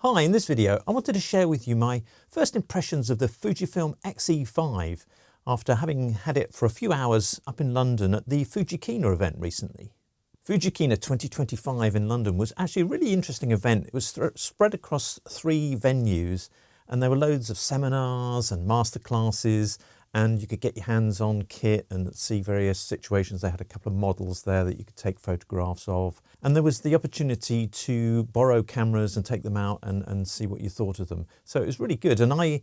Hi, in this video I wanted to share with you my first impressions of the Fujifilm X-E5 after having had it for a few hours up in London at the Fujikina event recently. Fujikina 2025 in London was actually a really interesting event. It was spread across 3 venues and there were loads of seminars and masterclasses, and you could get your hands on kit and see various situations. They had a couple of models there that you could take photographs of. And there was the opportunity to borrow cameras and take them out and see what you thought of them. So it was really good. And I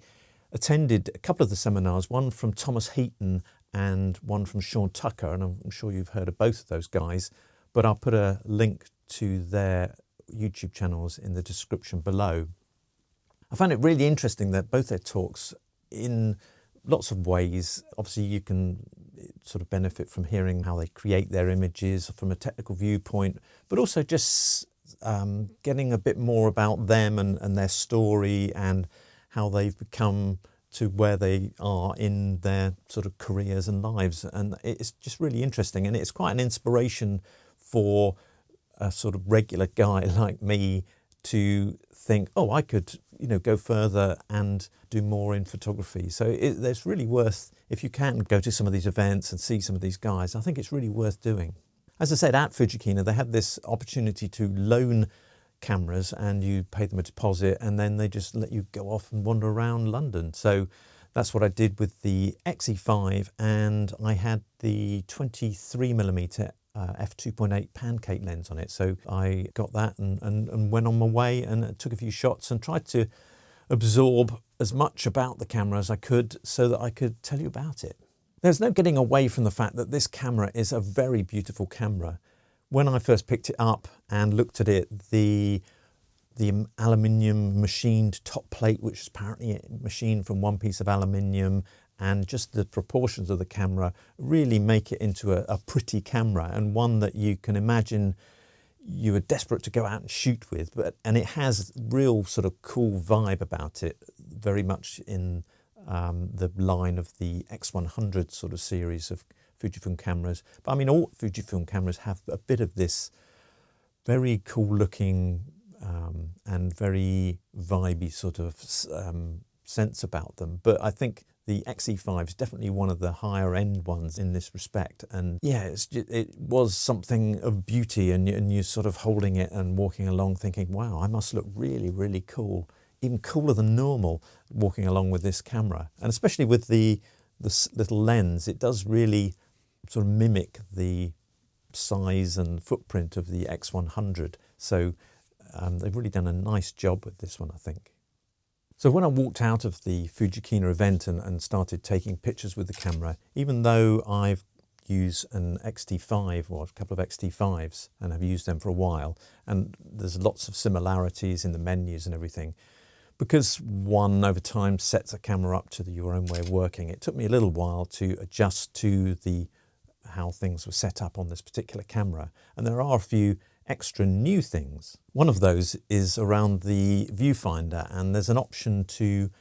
attended a couple of the seminars, one from Thomas Heaton and one from Sean Tucker. And I'm sure you've heard of both of those guys, but I'll put a link to their YouTube channels in the description below. I found it really interesting that both their talks, in lots of ways, obviously you can sort of benefit from hearing how they create their images from a technical viewpoint, but also just getting a bit more about them and their story and how they've become to where they are in their sort of careers and lives. And it's just really interesting, and it's quite an inspiration for a sort of regular guy like me to think, oh, I could, go further and do more in photography. So it's really worth, if you can go to some of these events and see some of these guys, I think it's really worth doing. As I said, at Fujikina, they had this opportunity to loan cameras and you pay them a deposit and then they just let you go off and wander around London. So that's what I did with the X-E5, and I had the 23mm f2.8 pancake lens on it. So I got that and went on my way and took a few shots and tried to absorb as much about the camera as I could so that I could tell you about it. There's no getting away from the fact that this camera is a very beautiful camera. When I first picked it up and looked at it, the aluminium machined top plate, which is apparently machined from one piece of aluminium, and just the proportions of the camera really make it into a pretty camera, and one that you can imagine you are desperate to go out and shoot with. And it has real sort of cool vibe about it, very much in the line of the X100 sort of series of Fujifilm cameras. But I mean, all Fujifilm cameras have a bit of this very cool looking and very vibey sort of sense about them. But I think the X-E5 is definitely one of the higher end ones in this respect. And yeah, it was something of beauty, and you're sort of holding it and walking along thinking, wow, I must look really, really cool, even cooler than normal walking along with this camera. And especially with this little lens, it does really sort of mimic the size and footprint of the X100. So they've really done a nice job with this one, I think. So when I walked out of the Fujikina event and started taking pictures with the camera, even though I've used an X-T5 or a couple of X-T5s and have used them for a while, and there's lots of similarities in the menus and everything, because one over time sets a camera up to your own way of working, it took me a little while to adjust to how things were set up on this particular camera. And there are a few extra new things. One of those is around the viewfinder, and there's an option to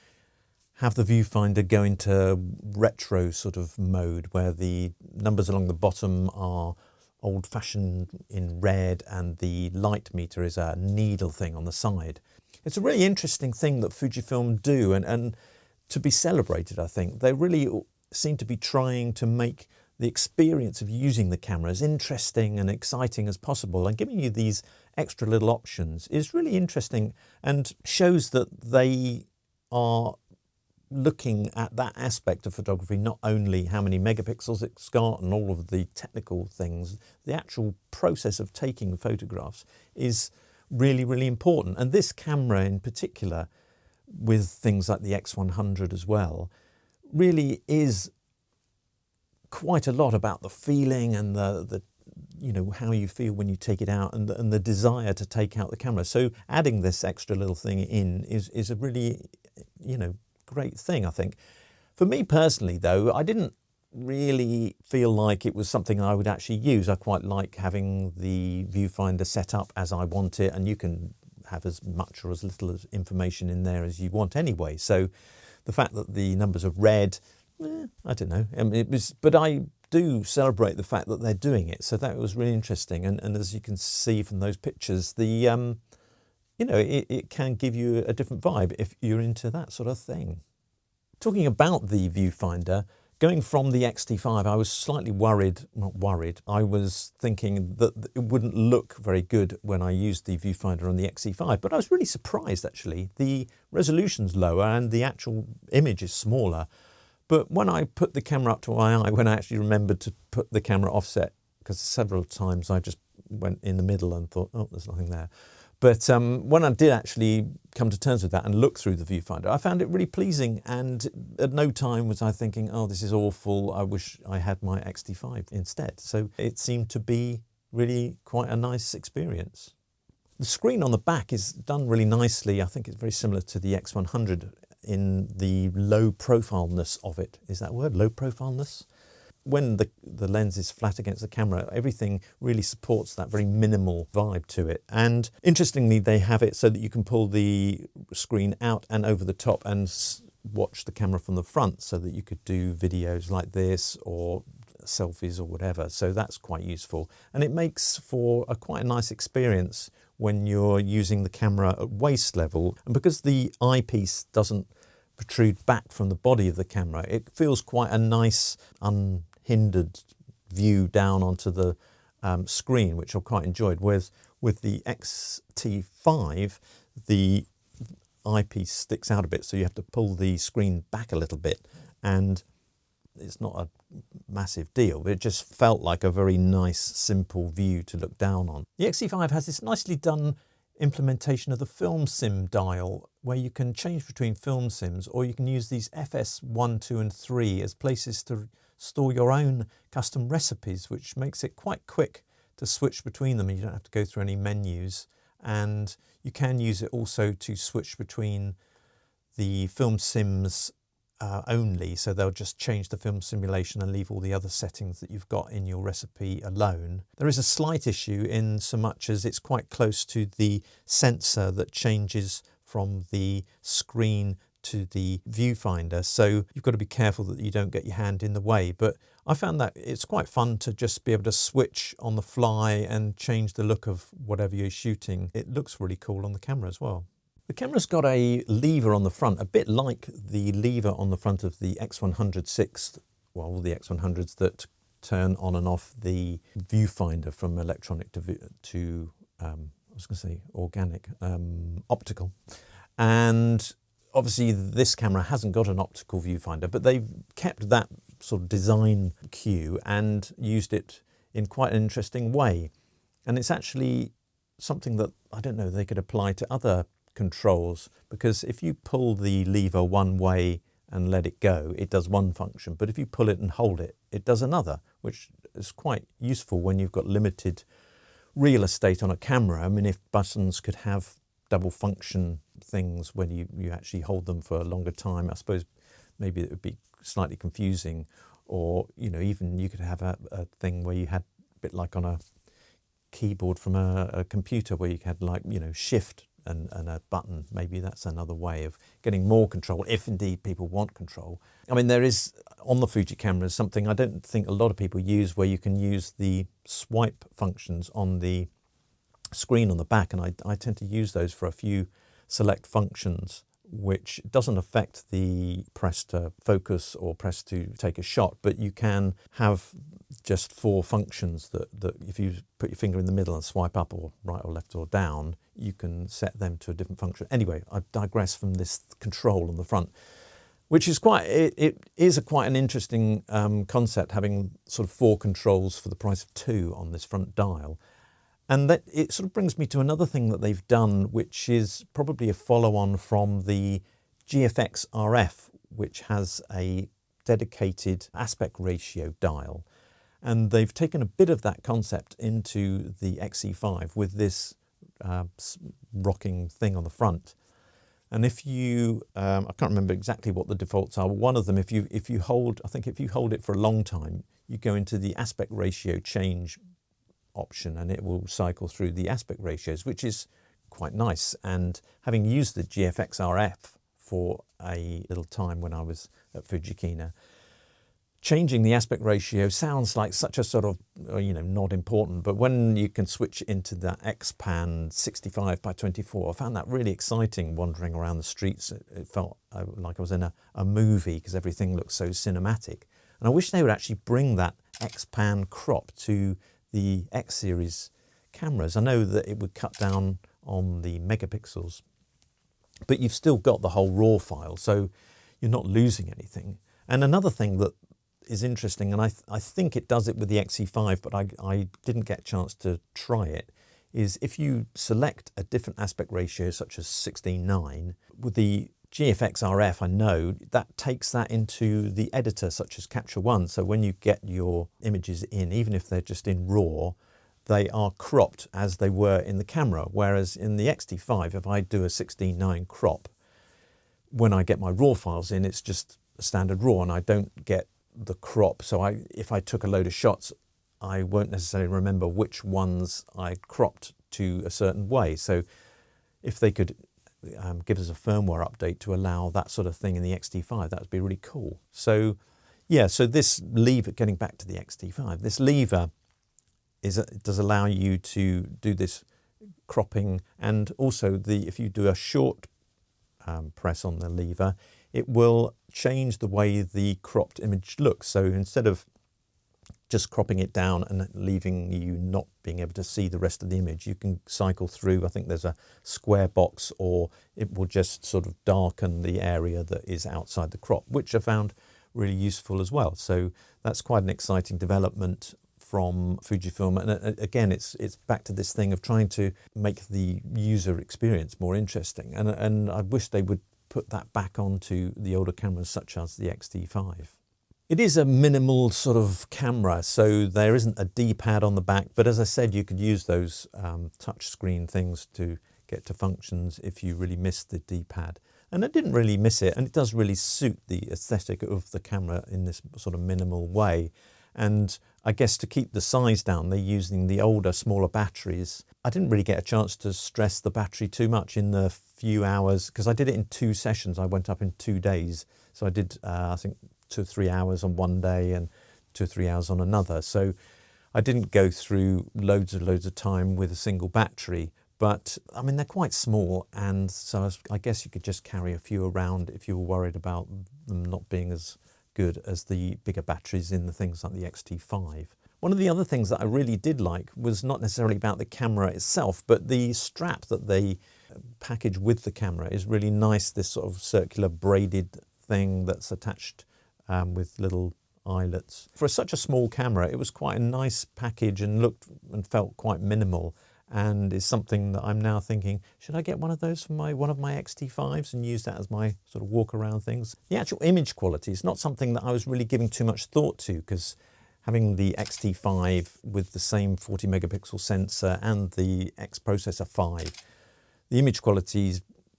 have the viewfinder go into retro sort of mode where the numbers along the bottom are old-fashioned in red and the light meter is a needle thing on the side. It's a really interesting thing that Fujifilm do, and to be celebrated, I think. They really seem to be trying to make the experience of using the camera as interesting and exciting as possible, and giving you these extra little options is really interesting and shows that they are looking at that aspect of photography, not only how many megapixels it's got and all of the technical things. The actual process of taking photographs is really, really important. And this camera in particular, with things like the X100 as well, really is quite a lot about the feeling and the how you feel when you take it out, and the desire to take out the camera. So adding this extra little thing in is a really great thing, I think. For me personally though, I didn't really feel like it was something I would actually use. I quite like having the viewfinder set up as I want it, and you can have as much or as little of information in there as you want anyway. So the fact that the numbers are red, I don't know. But I do celebrate the fact that they're doing it. So that was really interesting. And as you can see from those pictures, the you know, it can give you a different vibe if you're into that sort of thing. Talking about the viewfinder, going from the X-E5, I was slightly worried, not worried, I was thinking that it wouldn't look very good when I used the viewfinder on the X-E5, but I was really surprised actually. The resolution's lower and the actual image is smaller. But when I put the camera up to my eye, when I actually remembered to put the camera offset, because several times I just went in the middle and thought, oh, there's nothing there. But when I did actually come to terms with that and look through the viewfinder, I found it really pleasing, and at no time was I thinking, oh, this is awful, I wish I had my X-T5 instead. So it seemed to be really quite a nice experience. The screen on the back is done really nicely. I think it's very similar to the X100 in the low profileness of it. Is that a word, low profileness? When the lens is flat against the camera, everything really supports that very minimal vibe to it. And interestingly, they have it so that you can pull the screen out and over the top and watch the camera from the front, so that you could do videos like this or selfies or whatever. So that's quite useful. And it makes for quite a nice experience when you're using the camera at waist level. And because the eyepiece doesn't protrude back from the body of the camera, it feels quite a nice, unhindered view down onto the screen, which I quite enjoyed. Whereas with the X-T5, the eyepiece sticks out a bit, so you have to pull the screen back a little bit, and it's not a massive deal, but it just felt like a very nice, simple view to look down on. The X-E5 has this nicely done implementation of the film sim dial, where you can change between film sims, or you can use these FS1, 2 and 3 as places to store your own custom recipes, which makes it quite quick to switch between them. You don't have to go through any menus, and you can use it also to switch between the film sims only, so they'll just change the film simulation and leave all the other settings that you've got in your recipe alone. There is a slight issue in so much as it's quite close to the sensor that changes from the screen to the viewfinder, so you've got to be careful that you don't get your hand in the way. But I found that it's quite fun to just be able to switch on the fly and change the look of whatever you're shooting. It looks really cool on the camera as well. The camera's got a lever on the front, a bit like the lever on the front of the X100 well, all the X100s that turn on and off the viewfinder from electronic to I was going to say organic, optical. And obviously this camera hasn't got an optical viewfinder, but they've kept that sort of design cue and used it in quite an interesting way. And it's actually something that, I don't know, they could apply to other controls, because if you pull the lever one way and let it go, it does one function, but if you pull it and hold it, it does another, which is quite useful when you've got limited real estate on a camera. I mean, if buttons could have double function things when you actually hold them for a longer time, I suppose maybe it would be slightly confusing. Or, you know, even you could have a thing where you had a bit like on a keyboard from a computer, where you had, like, you know, shift and a button. Maybe that's another way of getting more control, if indeed people want control. I mean, there is, on the Fuji cameras, something I don't think a lot of people use, where you can use the swipe functions on the screen on the back, and I tend to use those for a few select functions, which doesn't affect the press to focus or press to take a shot, but you can have just 4 functions that if you put your finger in the middle and swipe up or right or left or down, you can set them to a different function. Anyway, I digress from this control on the front, which is quite, it is quite an interesting concept, having sort of 4 controls for the price of 2 on this front dial. And that it sort of brings me to another thing that they've done, which is probably a follow-on from the GFX RF, which has a dedicated aspect ratio dial. And they've taken a bit of that concept into the X-E5 with this rocking thing on the front. And if you, I can't remember exactly what the defaults are, but one of them, if you hold, I think if you hold it for a long time, you go into the aspect ratio change option, and it will cycle through the aspect ratios, which is quite nice. And having used the GFX RF for a little time when I was at Fujikina, changing the aspect ratio sounds like such a sort of, not important, but when you can switch into that X-Pan 65 by 24, I found that really exciting wandering around the streets. It felt like I was in a movie because everything looks so cinematic. And I wish they would actually bring that X-Pan crop to the X series cameras. I know that it would cut down on the megapixels, but you've still got the whole RAW file, so you're not losing anything. And another thing that is interesting, and I think it does it with the X-E5, but I didn't get a chance to try it, is if you select a different aspect ratio such as 16:9, with the GFX RF, I know that takes that into the editor such as Capture One. So when you get your images in, even if they're just in RAW, they are cropped as they were in the camera. Whereas in the X-T5, if I do a 16:9 crop, when I get my RAW files in, it's just a standard RAW and I don't get the crop. So if I took a load of shots, I won't necessarily remember which ones I cropped to a certain way. So if they could give us a firmware update to allow that sort of thing in the X-T5, that would be really cool. So yeah, so this lever, getting back to the X-T5, this lever it does allow you to do this cropping, and also if you do a short press on the lever, it will change the way the cropped image looks. So instead of just cropping it down and leaving you not being able to see the rest of the image, you can cycle through. I think there's a square box, or it will just sort of darken the area that is outside the crop, which I found really useful as well. So that's quite an exciting development from Fujifilm. And again, it's back to this thing of trying to make the user experience more interesting. And I wish they would put that back onto the older cameras such as the X-T5. It is a minimal sort of camera, so there isn't a D-pad on the back, but as I said, you could use those touch screen things to get to functions if you really missed the D-pad. And I didn't really miss it, and it does really suit the aesthetic of the camera in this sort of minimal way. And I guess to keep the size down, they're using the older, smaller batteries. I didn't really get a chance to stress the battery too much in the few hours, because I did it in 2 sessions. I went up in 2 days. So I did, I think, 2 or 3 hours on one day and 2 or 3 hours on another. So I didn't go through loads of time with a single battery. But I mean, they're quite small, and so I guess you could just carry a few around if you were worried about them not being as good as the bigger batteries in the things like the X-T5. One of the other things that I really did like was not necessarily about the camera itself, but the strap that they package with the camera is really nice. This sort of circular braided thing that's attached with little eyelets. For such a small camera, it was quite a nice package and looked and felt quite minimal, and is something that I'm now thinking, should I get one of those for one of my X-T5s and use that as my sort of walk around things? The actual image quality is not something that I was really giving too much thought to, because having the X-T5 with the same 40 megapixel sensor and the X processor 5, the image quality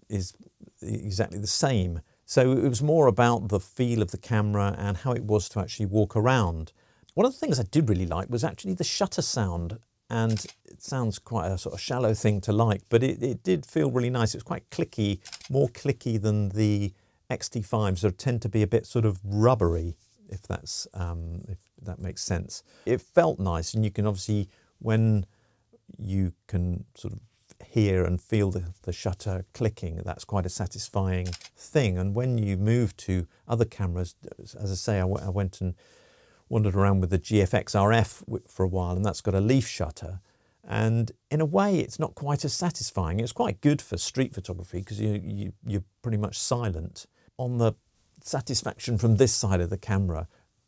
is exactly the same. So it was more about the feel of the camera and how it was to actually walk around. One of the things I did really like was actually the shutter sound. And it sounds quite a sort of shallow thing to like, but it did feel really nice. It was quite clicky, more clicky than the X-T5s that tend to be a bit sort of rubbery, if that makes sense. It felt nice, and you can obviously, when you can sort of hear and feel the shutter clicking, that's quite a satisfying thing. And when you move to other cameras, as I say, I went and wandered around with the GFX RF for a while, and that's got a leaf shutter. And in a way, it's not quite as satisfying. It's quite good for street photography because you're pretty much silent. On the satisfaction from this side of the camera,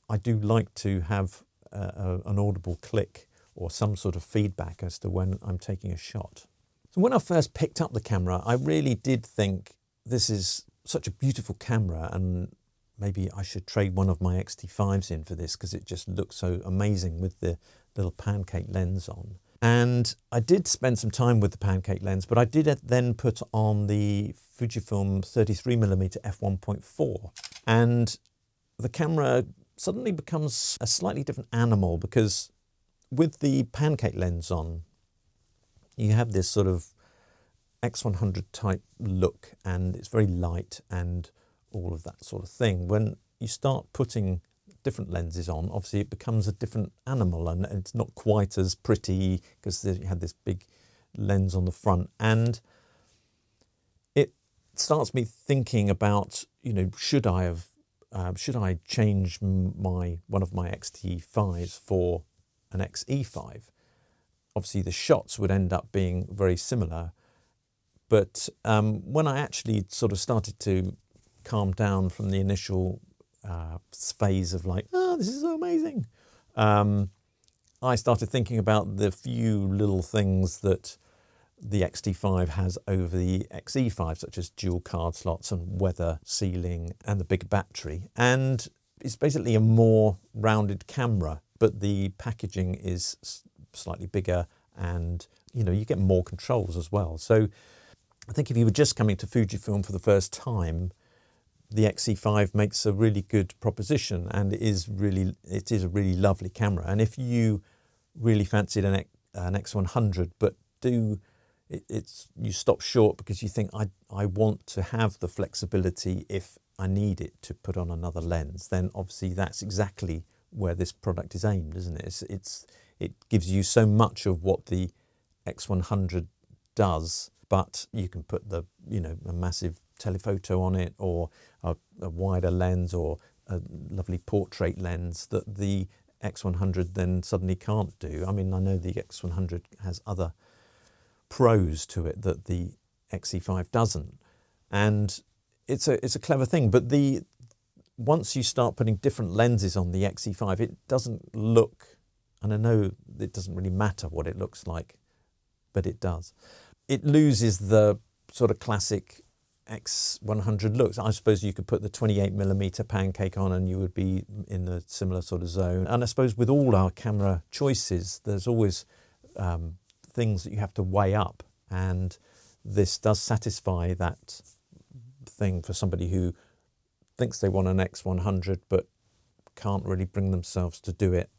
I do like to have an audible click or some sort of feedback as to when I'm taking a shot. So when I first picked up the camera, I really did think this is such a beautiful camera, and maybe I should trade one of my X-T5s in for this because it just looks so amazing with the little pancake lens on. And I did spend some time with the pancake lens, but I did then put on the Fujifilm 33mm f1.4. And the camera suddenly becomes a slightly different animal, because with the pancake lens on, you have this sort of X100 type look, and it's very light and all of that sort of thing. When you start putting different lenses on, obviously it becomes a different animal, and it's not quite as pretty because you had this big lens on the front. And it starts me thinking about, you know, should I change one of my X-T5s for an X-E5? Obviously the shots would end up being very similar, but when I actually sort of started to calm down from the initial phase of like, oh, this is so amazing, I started thinking about the few little things that the X-T5 has over the X-E5, such as dual card slots and weather sealing and the big battery. And it's basically a more rounded camera, but the packaging is slightly bigger, and you know, you get more controls as well. So I think if you were just coming to Fujifilm for the first time, the X-E5 makes a really good proposition, and it is a really lovely camera. And if you really fancied an X100, but you stop short because you think I want to have the flexibility if I need it to put on another lens, then obviously that's exactly where this product is aimed, isn't it? It gives you so much of what the X100 does, but you can put a massive telephoto on it, or a wider lens, or a lovely portrait lens that the X100 then suddenly can't do. I mean, I know the X100 has other pros to it that the X-E5 doesn't, and it's a clever thing. But once you start putting different lenses on the X-E5, it doesn't look, and I know it doesn't really matter what it looks like, but it does. It loses the sort of classic X100 looks. I suppose you could put the 28mm pancake on and you would be in the similar sort of zone. And I suppose with all our camera choices, there's always things that you have to weigh up, and this does satisfy that thing for somebody who thinks they want an X100 but can't really bring themselves to do it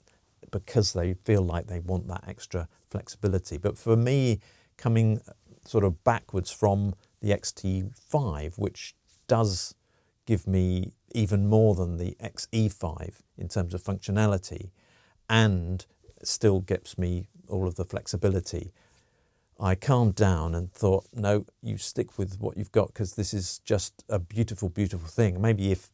because they feel like they want that extra flexibility. But for me, coming sort of backwards from the X-T5, which does give me even more than the X-E5 in terms of functionality, and still gives me all of the flexibility, I calmed down and thought, no, you stick with what you've got, because this is just a beautiful, beautiful thing. Maybe if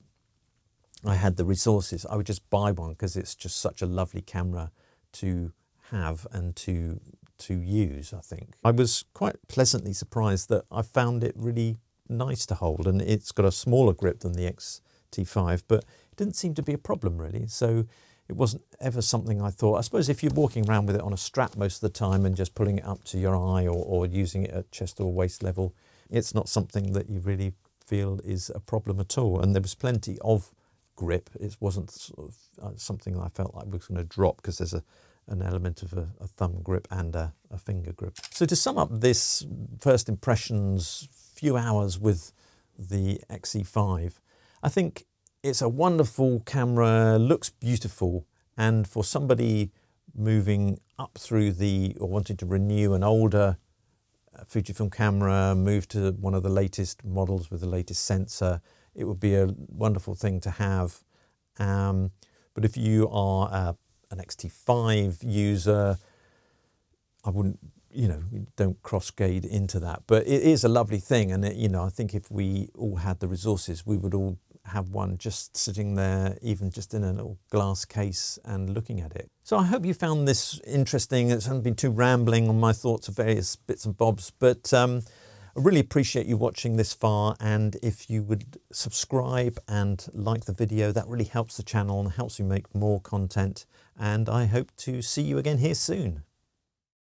I had the resources, I would just buy one, because it's just such a lovely camera to have and to use, I think. I was quite pleasantly surprised that I found it really nice to hold, and it's got a smaller grip than the X-T5, but it didn't seem to be a problem really. So it wasn't ever something I thought. I suppose if you're walking around with it on a strap most of the time and just pulling it up to your eye, or using it at chest or waist level, it's not something that you really feel is a problem at all. And there was plenty of grip. It wasn't sort of something I felt like was going to drop, because there's an element of a thumb grip and a finger grip. So to sum up this first impressions, few hours with the X-E5, I think it's a wonderful camera, looks beautiful, and for somebody moving up through or wanting to renew an older Fujifilm camera, move to one of the latest models with the latest sensor, it would be a wonderful thing to have. But if you are an X-T5 user, I wouldn't, don't cross-grade into that. But it is a lovely thing, and I think if we all had the resources, we would all have one just sitting there, even just in a little glass case, and looking at it. So I hope you found this interesting. It hasn't been too rambling on my thoughts of various bits and bobs, but I really appreciate you watching this far, and if you would subscribe and like the video, that really helps the channel and helps me make more content, and I hope to see you again here soon.